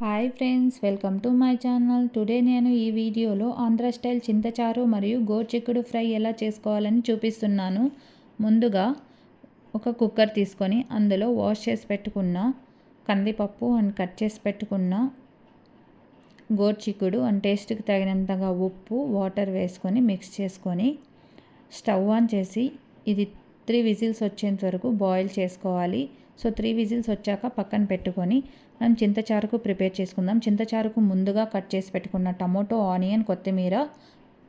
Hi friends, welcome to my channel. Today నేను ఈ వీడియోలో ఆంధ్ర స్టైల్ చింతచారు మరియు గోరుచిక్కుడు ఫ్రై ఎలా చేసుకోవాలని చూపిస్తున్నాను. ముందుగా ఒక కుక్కర్ తీసుకొని అందులో వాష్ చేసి పెట్టుకున్న కందిపప్పు అండ్ కట్ చేసి పెట్టుకున్న గోరుచిక్కుడు అండ్ టేస్ట్కి తగినంతగా ఉప్పు, వాటర్ వేసుకొని మిక్స్ చేసుకొని స్టవ్ ఆన్ చేసి ఇది 3 విజిల్స్ వచ్చేంత వరకు బాయిల్ చేసుకోవాలి. సో 3 విజిల్స్ వచ్చాక పక్కన పెట్టుకొని మనం చింతచారుకు ప్రిపేర్ చేసుకుందాం. చింతచారుకు ముందుగా కట్ చేసి పెట్టుకున్న టమోటో, ఆనియన్, కొత్తిమీర,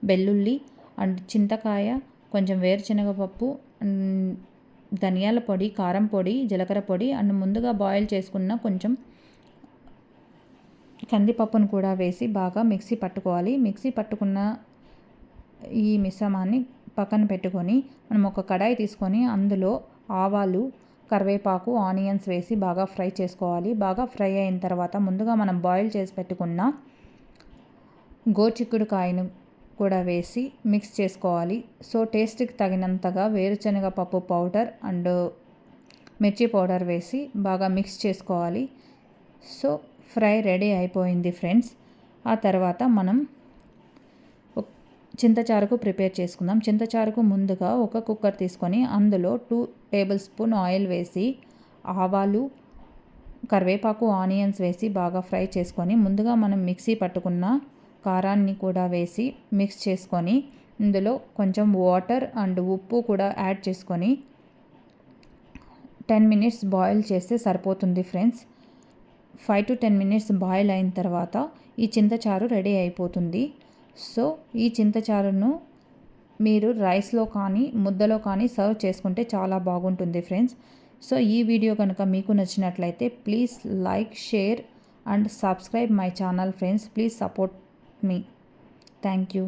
వెల్లుల్లి అండ్ చింతకాయ, కొంచెం వేరుశనగపప్పు, ధనియాల పొడి, కారం పొడి, జీలకర్ర పొడి అండ్ ముందుగా బాయిల్ చేసుకున్న కొంచెం కందిపప్పును కూడా వేసి బాగా మిక్సీ పట్టుకోవాలి. మిక్సీ పట్టుకున్న ఈ మిశ్రమాన్ని పక్కన పెట్టుకొని మనం ఒక కడాయి తీసుకొని అందులో ఆవాలు, కరివేపాకు, ఆనియన్స్ వేసి బాగా ఫ్రై చేసుకోవాలి. బాగా ఫ్రై అయిన తర్వాత ముందుగా మనం బాయిల్ చేసి పెట్టుకున్న గోరుచిక్కుడుకాయను కూడా వేసి మిక్స్ చేసుకోవాలి. సో టేస్ట్కి తగినంతగా వేరుశనగ పప్పు పౌడర్ అండ్ మిర్చి పౌడర్ వేసి బాగా మిక్స్ చేసుకోవాలి. సో ఫ్రై రెడీ అయిపోయింది ఫ్రెండ్స్. ఆ తర్వాత మనం చింతచారుకు ప్రిపేర్ చేసుకుందాం. చింతచారుకు ముందుగా ఒక కుక్కర్ తీసుకొని అందులో 2 టేబుల్ స్పూన్ ఆయిల్ వేసి ఆవాలు, కరివేపాకు, ఆనియన్స్ వేసి బాగా ఫ్రై చేసుకొని ముందుగా మనం మిక్సీ పట్టుకున్న కారాన్ని కూడా వేసి మిక్స్ చేసుకొని ఇందులో కొంచెం వాటర్ అండ్ ఉప్పు కూడా యాడ్ చేసుకొని 10 మినిట్స్ బాయిల్ చేస్తే సరిపోతుంది ఫ్రెండ్స్. 5 to 10 మినిట్స్ బాయిల్ అయిన తర్వాత ఈ చింతచారు రెడీ అయిపోతుంది. సో ఈ చింతచారును మీరు రైస్లో కానీ ముద్దలో కానీ సర్వ్ చేసుకుంటే చాలా బాగుంటుంది ఫ్రెండ్స్. సో ఈ వీడియో కనుక మీకు నచ్చినట్లయితే please like, share and subscribe my channel friends. Please support me. Thank you.